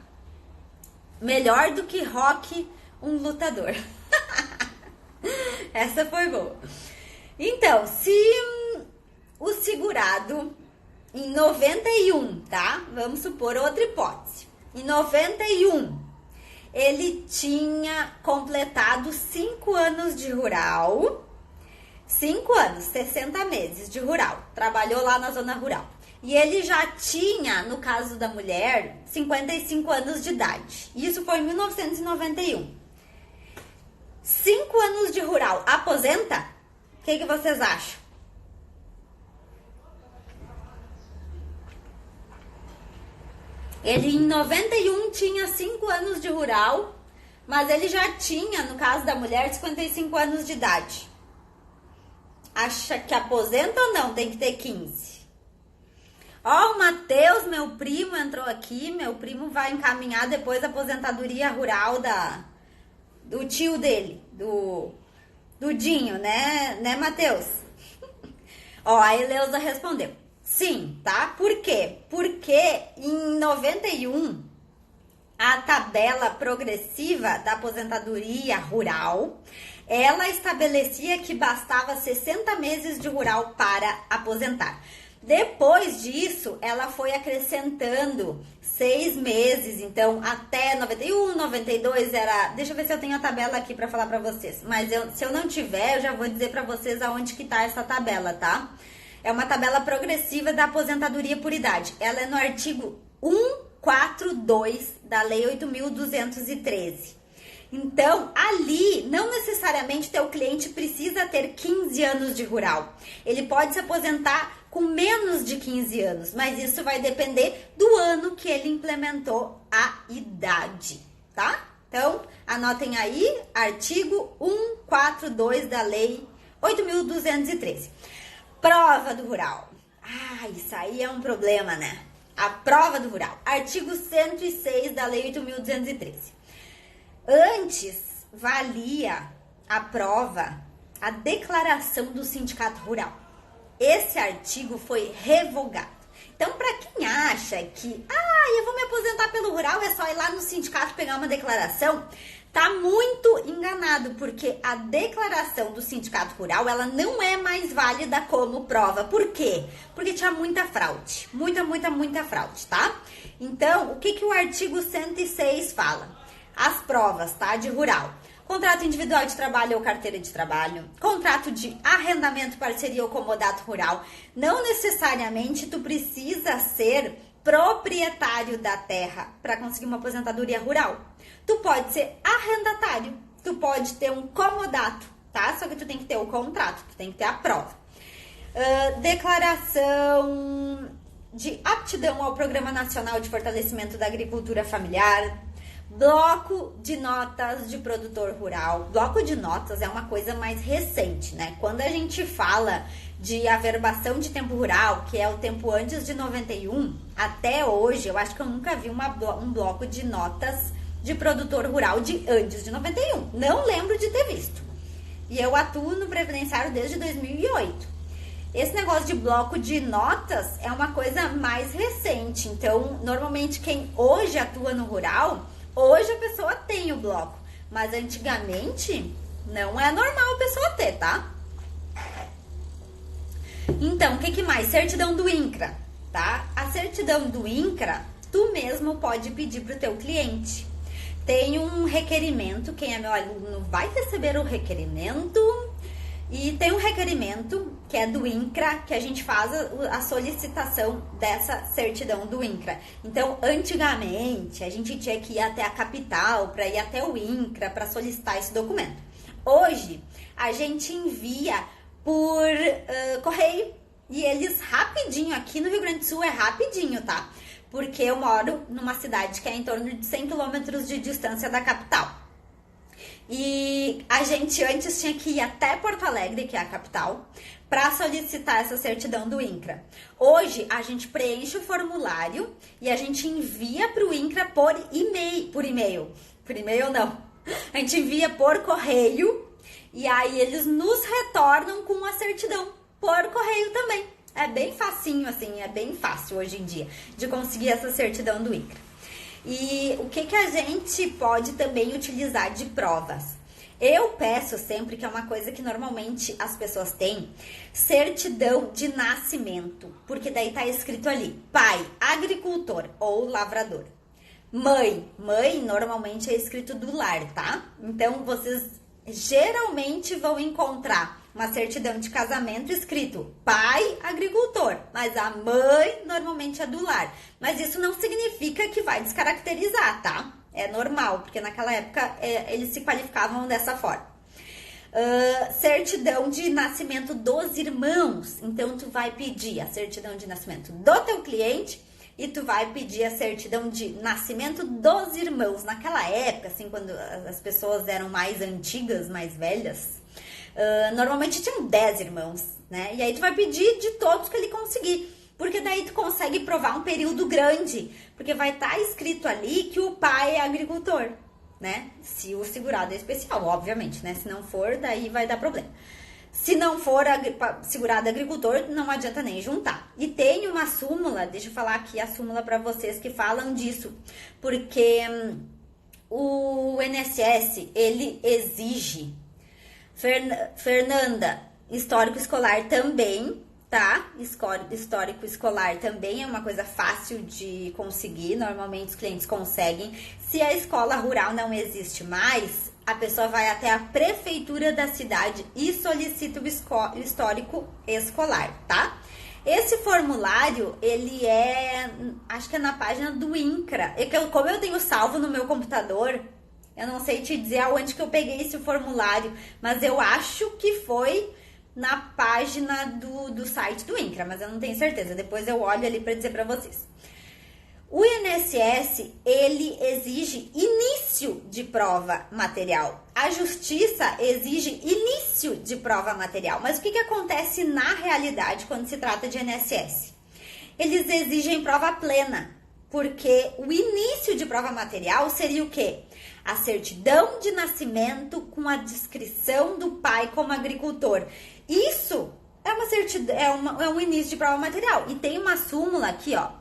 Melhor do que rock, um lutador. Essa foi boa. Então, se o segurado em 91, tá? Vamos supor outra hipótese. Em 91, ele tinha completado 5 anos de rural. 5 anos, 60 meses de rural. Trabalhou lá na zona rural. E ele já tinha, no caso da mulher, 55 anos de idade. Isso foi em 1991. 5 anos de rural, aposenta? O que vocês acham? Ele em 91 tinha 5 anos de rural, mas ele já tinha, no caso da mulher, 55 anos de idade. Acha que aposenta ou não? Tem que ter 15. Ó, o Matheus, meu primo, entrou aqui. Meu primo vai encaminhar depois a aposentadoria rural do tio dele, do Dinho, né, Matheus? Ó, a Eleusa respondeu. Sim, tá? Por quê? Porque em 91, a tabela progressiva da aposentadoria rural, ela estabelecia que bastava 60 meses de rural para aposentar. Depois disso, ela foi acrescentando 6 meses, então até 91, 92 era... Deixa eu ver se eu tenho a tabela aqui para falar para vocês. Mas se eu não tiver, eu já vou dizer para vocês aonde que tá essa tabela, tá? É uma tabela progressiva da aposentadoria por idade. Ela é no artigo 142 da Lei 8.213. Então, ali, não necessariamente teu cliente precisa ter 15 anos de rural. Ele pode se aposentar com menos de 15 anos, mas isso vai depender do ano que ele implementou a idade, tá? Então, anotem aí, artigo 142 da Lei 8.213. Prova do rural. Isso aí é um problema, né? A prova do rural. Artigo 106 da Lei 8.213. Antes, valia a prova, a declaração do sindicato rural. Esse artigo foi revogado. Então, para quem acha que, eu vou me aposentar pelo rural, é só ir lá no sindicato pegar uma declaração, tá muito enganado, porque a declaração do sindicato rural, ela não é mais válida como prova. Por quê? Porque tinha muita fraude. Muita fraude, tá? Então, o que o artigo 106 fala? As provas, tá? De rural. Contrato individual de trabalho ou carteira de trabalho. Contrato de arrendamento, parceria ou comodato rural. Não necessariamente tu precisa ser proprietário da terra para conseguir uma aposentadoria rural. Tu pode ser arrendatário, tu pode ter um comodato, tá? Só que tu tem que ter o contrato, tu tem que ter a prova. Declaração de aptidão ao Programa Nacional de Fortalecimento da Agricultura Familiar. Bloco de notas de produtor rural. Bloco de notas é uma coisa mais recente, né? Quando a gente fala de averbação de tempo rural, que é o tempo antes de 91, até hoje, eu acho que eu nunca vi um bloco de notas de produtor rural de antes de 91. Não lembro de ter visto. E eu atuo no previdenciário desde 2008. Esse negócio de bloco de notas é uma coisa mais recente. Então, normalmente quem hoje atua no rural, hoje a pessoa tem o bloco. Mas antigamente não é normal a pessoa ter, tá? Então, o que mais? Certidão do INCRA, tá? A certidão do INCRA, tu mesmo pode pedir pro teu cliente. Tem um requerimento, quem é meu aluno vai receber o requerimento. E tem um requerimento, que é do INCRA, que a gente faz a solicitação dessa certidão do INCRA. Então, antigamente, a gente tinha que ir até a capital, para ir até o INCRA, para solicitar esse documento. Hoje, a gente envia por correio, e eles rapidinho, aqui no Rio Grande do Sul é rapidinho, tá? Porque eu moro numa cidade que é em torno de 100 quilômetros de distância da capital. E a gente antes tinha que ir até Porto Alegre, que é a capital, para solicitar essa certidão do INCRA. Hoje, a gente preenche o formulário e a gente envia para o INCRA por e-mail. Por e-mail não. A gente envia por correio e aí eles nos retornam com a certidão por correio também. É bem facinho, assim, é bem fácil hoje em dia de conseguir essa certidão do INCRA. E o que a gente pode também utilizar de provas? Eu peço sempre, que é uma coisa que normalmente as pessoas têm, certidão de nascimento, porque daí tá escrito ali, pai, agricultor ou lavrador. Mãe normalmente é escrito do lar, tá? Então, vocês geralmente vão encontrar uma certidão de casamento escrito pai agricultor, mas a mãe normalmente é do lar. Mas isso não significa que vai descaracterizar, tá? É normal, porque naquela época eles se qualificavam dessa forma. Certidão de nascimento dos irmãos. Então, tu vai pedir a certidão de nascimento do teu cliente e tu vai pedir a certidão de nascimento dos irmãos. Naquela época, assim, quando as pessoas eram mais antigas, mais velhas, normalmente tinham 10 irmãos, né? E aí tu vai pedir de todos que ele conseguir, porque daí tu consegue provar um período grande, porque vai estar escrito ali que o pai é agricultor, né? Se o segurado é especial, obviamente, né? Se não for, daí vai dar problema. Se não for segurado agricultor, não adianta nem juntar. E tem uma súmula, deixa eu falar aqui a súmula para vocês que falam disso, porque o INSS, ele exige, Fernanda, histórico escolar também, tá? Histórico escolar também é uma coisa fácil de conseguir, normalmente os clientes conseguem. Se a escola rural não existe mais, a pessoa vai até a prefeitura da cidade e solicita o histórico escolar, tá? Esse formulário, ele acho que é na página do INCRA. Como eu tenho salvo no meu computador, eu não sei te dizer aonde que eu peguei esse formulário, mas eu acho que foi na página do site do INCRA, mas eu não tenho certeza. Depois eu olho ali para dizer para vocês. O INSS, ele exige início de prova material. A Justiça exige início de prova material. Mas o que acontece na realidade quando se trata de INSS? Eles exigem prova plena, porque o início de prova material seria o quê? A certidão de nascimento com a descrição do pai como agricultor. Isso é uma certidão, é um início de prova material. E tem uma súmula aqui, ó.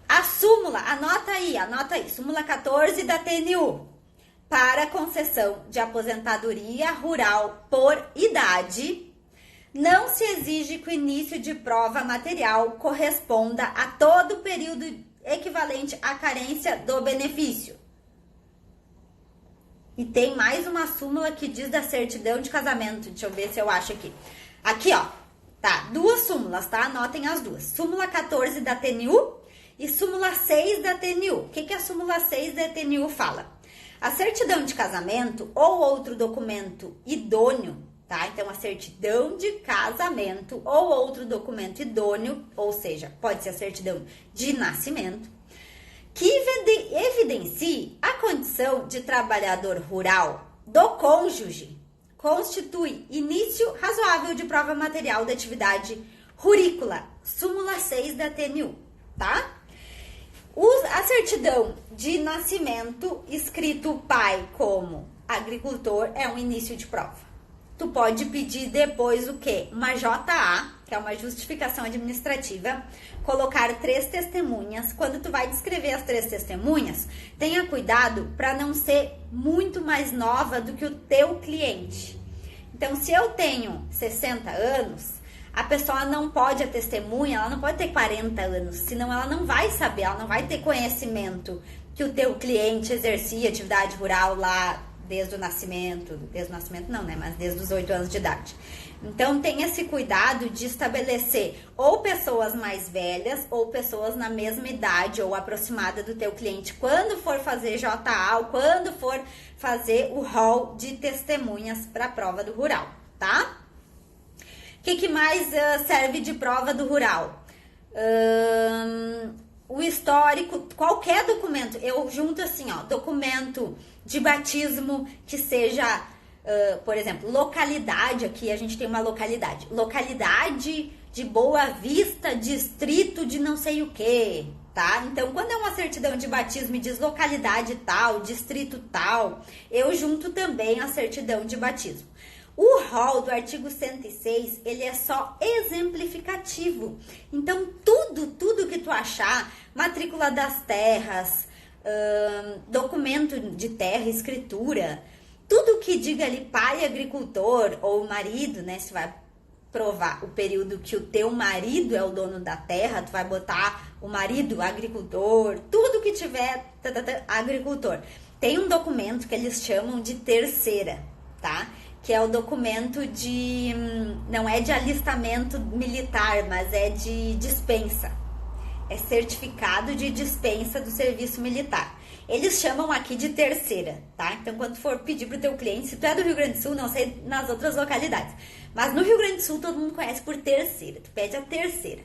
A súmula, anota aí, súmula 14 da TNU. Para concessão de aposentadoria rural por idade, não se exige que o início de prova material corresponda a todo o período equivalente à carência do benefício. E tem mais uma súmula que diz da certidão de casamento. Deixa eu ver se eu acho aqui. Aqui, ó. Tá, duas súmulas, tá? Anotem as duas. Súmula 14 da TNU e súmula 6 da TNU. O que a súmula 6 da TNU fala? A certidão de casamento ou outro documento idôneo, tá? Então, a certidão de casamento ou outro documento idôneo, ou seja, pode ser a certidão de nascimento, que evidencie a condição de trabalhador rural do cônjuge, constitui início razoável de prova material da atividade rurícola. Súmula 6 da TNU, tá? A certidão de nascimento escrito pai como agricultor é um início de prova. Tu pode pedir depois o quê? Uma JA, Que é uma justificação administrativa, colocar 3 testemunhas. Quando tu vai descrever as 3 testemunhas, tenha cuidado para não ser muito mais nova do que o teu cliente. Então, se eu tenho 60 anos, a pessoa não pode, a testemunha, ela não pode ter 40 anos, senão ela não vai saber, ela não vai ter conhecimento que o teu cliente exercia atividade rural lá desde o nascimento não, né, mas desde os 8 anos de idade. Então, tenha esse cuidado de estabelecer ou pessoas mais velhas ou pessoas na mesma idade ou aproximada do teu cliente quando for fazer JA ou quando for fazer o rol de testemunhas para a prova do rural, tá? O que mais serve de prova do rural? O histórico, qualquer documento. Eu junto assim, ó, documento de batismo que seja, por exemplo, localidade. Aqui a gente tem uma localidade. Localidade de Boa Vista, distrito de não sei o que, tá? Então, quando é uma certidão de batismo e diz localidade tal, distrito tal, eu junto também a certidão de batismo. O rol do artigo 106, ele é só exemplificativo. Então, tudo que tu achar, matrícula das terras, documento de terra, escritura, tudo que diga ali pai agricultor ou marido, né? Se vai provar o período que o teu marido é o dono da terra, tu vai botar o marido agricultor, tudo que tiver agricultor. Tem um documento que eles chamam de terceira, tá? Que é o documento de, não é de alistamento militar, mas é de dispensa. É certificado de dispensa do serviço militar. Eles chamam aqui de terceira, tá? Então, quando for pedir pro teu cliente, se tu é do Rio Grande do Sul, não sei nas outras localidades, mas no Rio Grande do Sul todo mundo conhece por terceira, tu pede a terceira.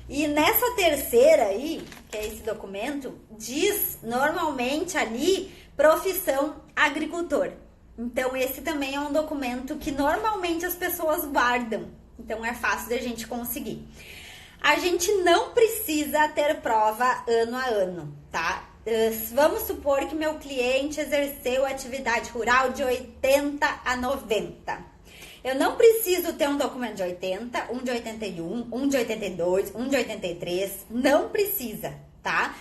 E nessa terceira aí, que é esse documento, diz normalmente ali profissão agricultor. Então, esse também é um documento que normalmente as pessoas guardam. Então, é fácil da gente conseguir. A gente não precisa ter prova ano a ano, tá? Vamos supor que meu cliente exerceu atividade rural de 80 a 90. Eu não preciso ter um documento de 80, um de 81, um de 82, um de 83. Não precisa, tá?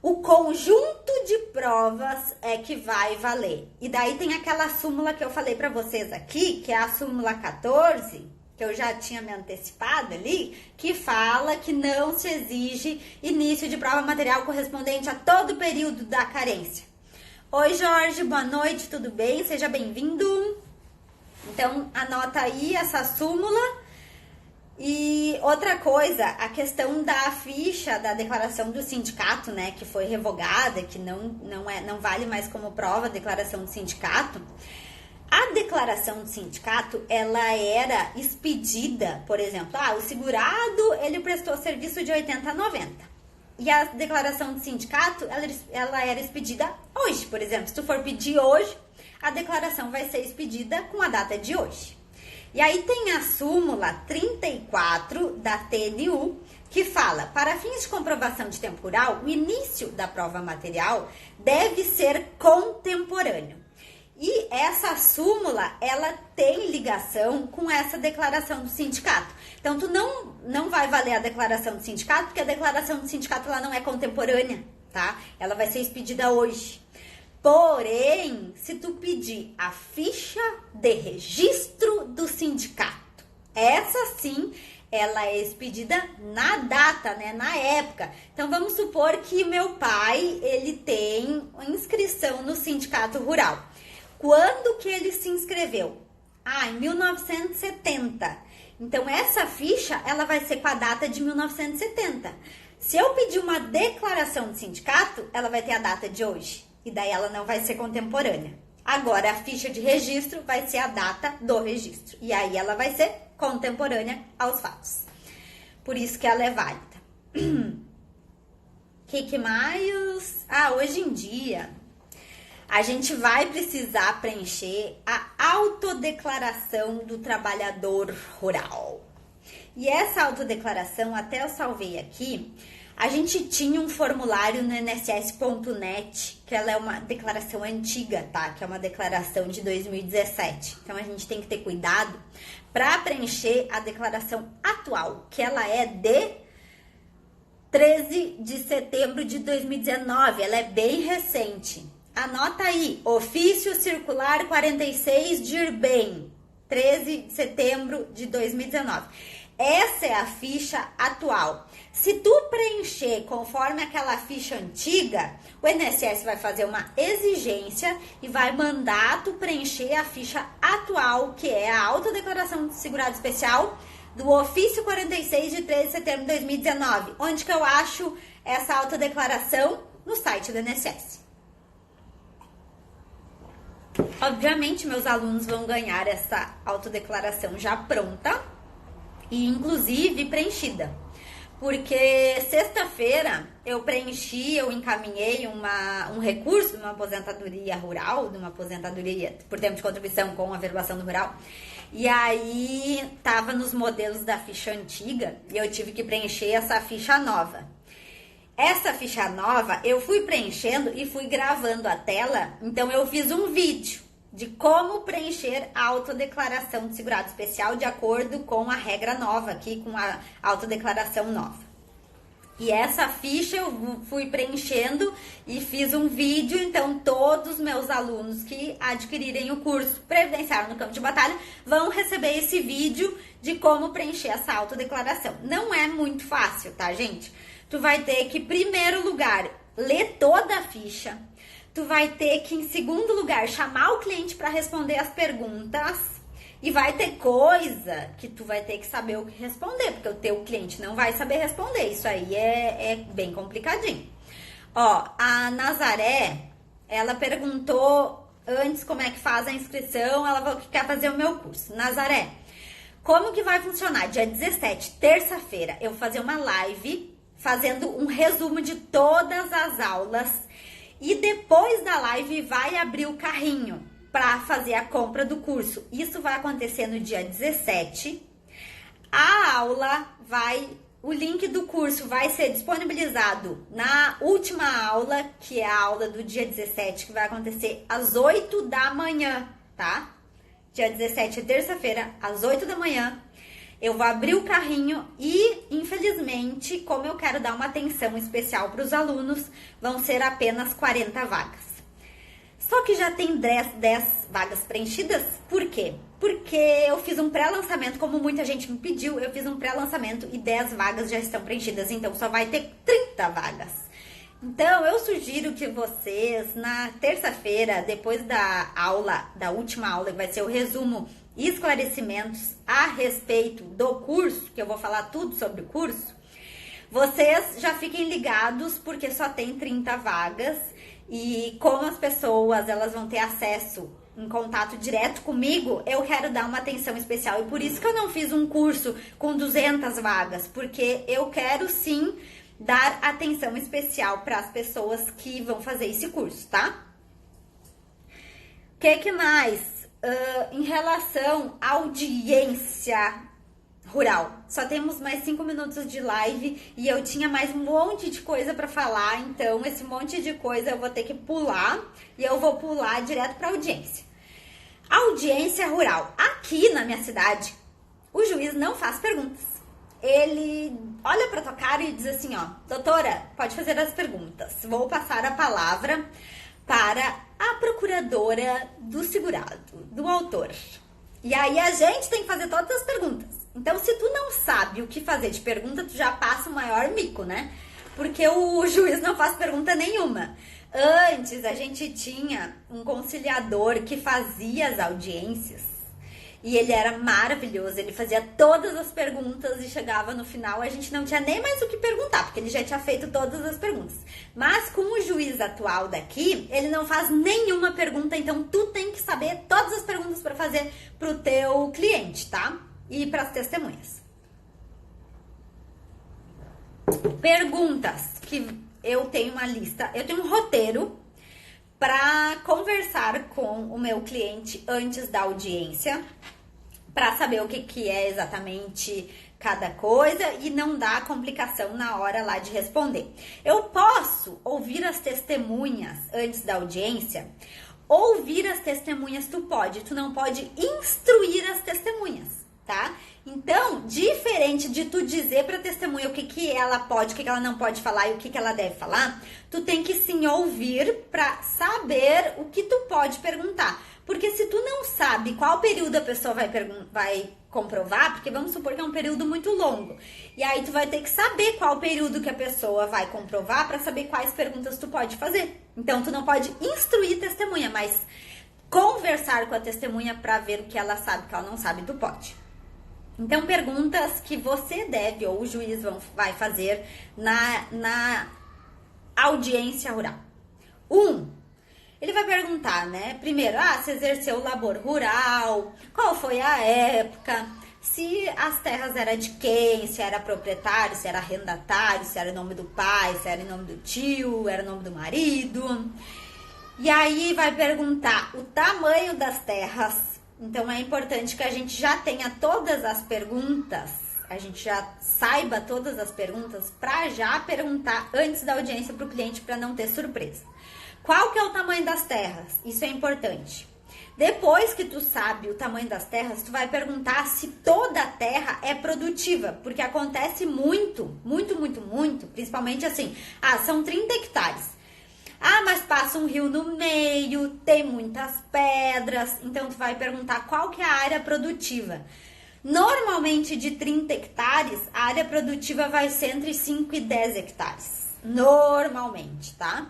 O conjunto de provas é que vai valer. E daí tem aquela súmula que eu falei para vocês aqui, que é a súmula 14, que eu já tinha me antecipado ali, que fala que não se exige início de prova material correspondente a todo o período da carência. Oi, Jorge, boa noite, tudo bem? Seja bem-vindo. Então, anota aí essa súmula. E outra coisa, a questão da ficha da declaração do sindicato, né, que foi revogada, que não vale mais como prova a declaração do sindicato. A declaração do sindicato, ela era expedida, por exemplo, o segurado, ele prestou serviço de 80 a 90. E a declaração do sindicato, ela era expedida hoje, por exemplo. Se tu for pedir hoje, a declaração vai ser expedida com a data de hoje. E aí tem a súmula 34 da TNU, que fala, para fins de comprovação de tempo rural, o início da prova material deve ser contemporâneo. E essa súmula, ela tem ligação com essa declaração do sindicato. Então, tu não vai valer a declaração do sindicato, porque a declaração do sindicato ela não é contemporânea, tá? Ela vai ser expedida hoje. Porém, se tu pedir a ficha de registro do sindicato, essa sim, ela é expedida na data, né, na época. Então, vamos supor que meu pai, ele tem inscrição no sindicato rural. Quando que ele se inscreveu? Em 1970. Então, essa ficha, ela vai ser com a data de 1970. Se eu pedir uma declaração de sindicato, ela vai ter a data de hoje. E daí ela não vai ser contemporânea. Agora, a ficha de registro vai ser a data do registro. E aí ela vai ser contemporânea aos fatos. Por isso que ela é válida. Que mais? Hoje em dia, a gente vai precisar preencher a autodeclaração do trabalhador rural. E essa autodeclaração, até eu salvei aqui, A gente tinha um formulário no INSS.net, que ela é uma declaração antiga, tá? Que é uma declaração de 2017. Então, a gente tem que ter cuidado para preencher a declaração atual, que ela é de 13 de setembro de 2019. Ela é bem recente. Anota aí, ofício circular 46 de Irbem, 13 de setembro de 2019. Essa é a ficha atual. Se tu preencher conforme aquela ficha antiga, o INSS vai fazer uma exigência e vai mandar tu preencher a ficha atual, que é a autodeclaração de segurado especial do ofício 46 de 13 de setembro de 2019. Onde que eu acho essa autodeclaração? No site do INSS. Obviamente, meus alunos vão ganhar essa autodeclaração já pronta e, inclusive, preenchida. Porque sexta-feira eu encaminhei um recurso de uma aposentadoria rural, de uma aposentadoria por tempo de contribuição com averbação do rural. E aí tava nos modelos da ficha antiga e eu tive que preencher essa ficha nova. Essa ficha nova eu fui preenchendo e fui gravando a tela, então eu fiz um vídeo de como preencher a autodeclaração de segurado especial de acordo com a regra nova aqui, com a autodeclaração nova. E essa ficha eu fui preenchendo e fiz um vídeo, então todos os meus alunos que adquirirem o curso Previdenciário no Campo de Batalha vão receber esse vídeo de como preencher essa autodeclaração. Não é muito fácil, tá, gente? Tu vai ter que, em primeiro lugar, ler toda a ficha. Tu vai ter que, em segundo lugar, chamar o cliente para responder as perguntas. E vai ter coisa que tu vai ter que saber o que responder, porque o teu cliente não vai saber responder. Isso aí é bem complicadinho. Ó, a Nazaré, ela perguntou antes como é que faz a inscrição, ela falou que quer fazer o meu curso. Nazaré, como que vai funcionar? Dia 17, terça-feira, eu vou fazer uma live fazendo um resumo de todas as aulas. E depois da live vai abrir o carrinho para fazer a compra do curso. Isso vai acontecer no dia 17. O link do curso vai ser disponibilizado na última aula, que é a aula do dia 17, que vai acontecer às 8 da manhã, tá? Dia 17 é terça-feira, às 8 da manhã. Eu vou abrir o carrinho e, infelizmente, como eu quero dar uma atenção especial para os alunos, vão ser apenas 40 vagas. Só que já tem 10 vagas preenchidas. Por quê? Porque eu fiz um pré-lançamento, como muita gente me pediu, eu fiz um pré-lançamento e 10 vagas já estão preenchidas, então só vai ter 30 vagas. Então, eu sugiro que vocês, na terça-feira, depois da última aula, que vai ser o resumo e esclarecimentos a respeito do curso, que eu vou falar tudo sobre o curso, vocês já fiquem ligados, porque só tem 30 vagas, e como as pessoas elas vão ter acesso em contato direto comigo, eu quero dar uma atenção especial, e por isso que eu não fiz um curso com 200 vagas, porque eu quero sim dar atenção especial para as pessoas que vão fazer esse curso, tá? O que mais? Em relação à audiência rural, só temos mais 5 minutos de live e eu tinha mais um monte de coisa para falar, então esse monte de coisa eu vou ter que pular e eu vou pular direto para audiência. Audiência rural. Aqui na minha cidade, o juiz não faz perguntas. Ele olha para tua cara e diz assim, ó, doutora, pode fazer as perguntas. Vou passar a palavra para a procuradora do segurado, do autor. E aí a gente tem que fazer todas as perguntas. Então, se tu não sabe o que fazer de pergunta, tu já passa o maior mico, né? Porque o juiz não faz pergunta nenhuma. Antes, a gente tinha um conciliador que fazia as audiências. E ele era maravilhoso, ele fazia todas as perguntas e chegava no final, a gente não tinha nem mais o que perguntar, porque ele já tinha feito todas as perguntas. Mas com o juiz atual daqui, ele não faz nenhuma pergunta, então tu tem que saber todas as perguntas para fazer pro teu cliente, tá? E para as testemunhas. Perguntas, que eu tenho uma lista, eu tenho um roteiro para conversar com o meu cliente antes da audiência, para saber o que é exatamente cada coisa e não dá complicação na hora lá de responder. Eu posso ouvir as testemunhas antes da audiência? Ouvir as testemunhas tu não pode instruir as testemunhas, tá? Então, diferente de tu dizer pra testemunha o que ela pode, o que ela não pode falar e o que ela deve falar, tu tem que sim ouvir pra saber o que tu pode perguntar. Porque se tu não sabe qual período a pessoa vai comprovar, porque vamos supor que é um período muito longo, e aí tu vai ter que saber qual período que a pessoa vai comprovar pra saber quais perguntas tu pode fazer. Então, tu não pode instruir testemunha, mas conversar com a testemunha pra ver o que ela sabe, o que ela não sabe, tu pode. Então, perguntas que você deve ou o juiz vai fazer na audiência rural. Ele vai perguntar, né? Primeiro, se exerceu o labor rural, qual foi a época, se as terras eram de quem, se era proprietário, se era arrendatário, se era em nome do pai, se era em nome do tio, era em nome do marido. E aí vai perguntar o tamanho das terras. Então, é importante que a gente já tenha todas as perguntas, a gente já saiba todas as perguntas para já perguntar antes da audiência para o cliente para não ter surpresa. Qual que é o tamanho das terras? Isso é importante. Depois que tu sabe o tamanho das terras, tu vai perguntar se toda a terra é produtiva, porque acontece muito, principalmente assim, são 30 hectares. Mas passa um rio no meio, tem muitas pedras, então tu vai perguntar qual que é a área produtiva. Normalmente de 30 hectares, a área produtiva vai ser entre 5 e 10 hectares, normalmente, tá?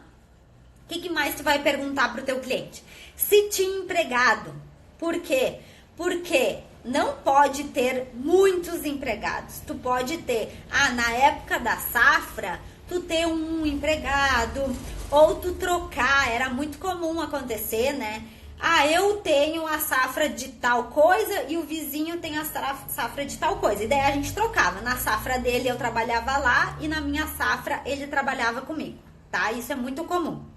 O que mais tu vai perguntar pro teu cliente? Se tinha empregado. Por quê? Porque não pode ter muitos empregados. Tu pode ter, na época da safra, tu ter um empregado, ou tu trocar, era muito comum acontecer, né? Eu tenho a safra de tal coisa e o vizinho tem a safra de tal coisa. E daí a gente trocava. Na safra dele eu trabalhava lá e na minha safra ele trabalhava comigo, tá? Isso é muito comum.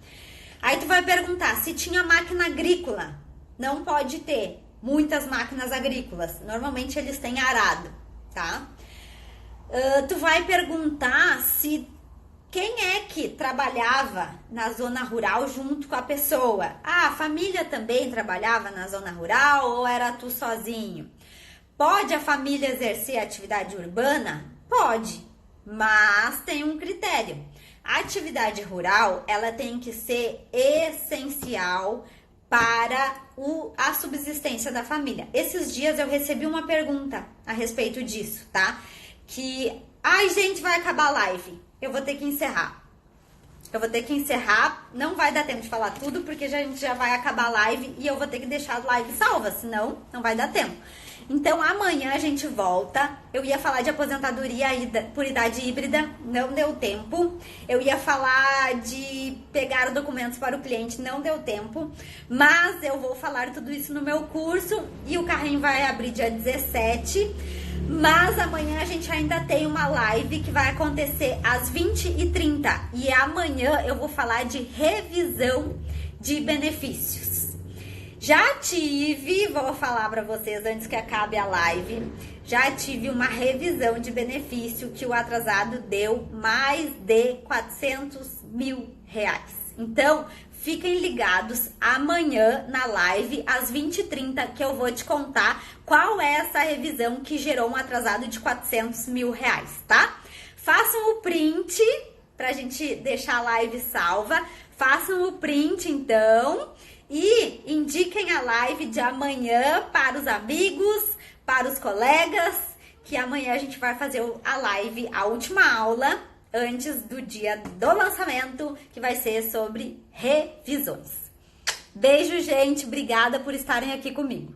Aí tu vai perguntar se tinha máquina agrícola. Não pode ter muitas máquinas agrícolas. Normalmente eles têm arado, tá? Tu vai perguntar se quem é que trabalhava na zona rural junto com a pessoa. A família também trabalhava na zona rural ou era tu sozinho? Pode a família exercer atividade urbana? Pode, mas tem um critério. A atividade rural, ela tem que ser essencial para a subsistência da família. Esses dias eu recebi uma pergunta a respeito disso, tá? Que, gente, vai acabar a live. Eu vou ter que encerrar. Não vai dar tempo de falar tudo, porque a gente já vai acabar a live e eu vou ter que deixar a live salva, senão não vai dar tempo. Então, amanhã a gente volta. Eu ia falar de aposentadoria por idade híbrida, não deu tempo. Eu ia falar de pegar documentos para o cliente, não deu tempo. Mas eu vou falar tudo isso no meu curso e o carrinho vai abrir dia 17. Mas amanhã a gente ainda tem uma live que vai acontecer às 20h30. E amanhã eu vou falar de revisão de benefícios. Vou falar para vocês antes que acabe a live, já tive uma revisão de benefício que o atrasado deu mais de 400 mil reais. Então, fiquem ligados amanhã na live, às 20h30, que eu vou te contar qual é essa revisão que gerou um atrasado de 400 mil reais, tá? Façam o print pra gente deixar a live salva. Façam o print, então, e indiquem a live de amanhã para os amigos, para os colegas, que amanhã a gente vai fazer a live, a última aula, antes do dia do lançamento, que vai ser sobre revisões. Beijo, gente. Obrigada por estarem aqui comigo.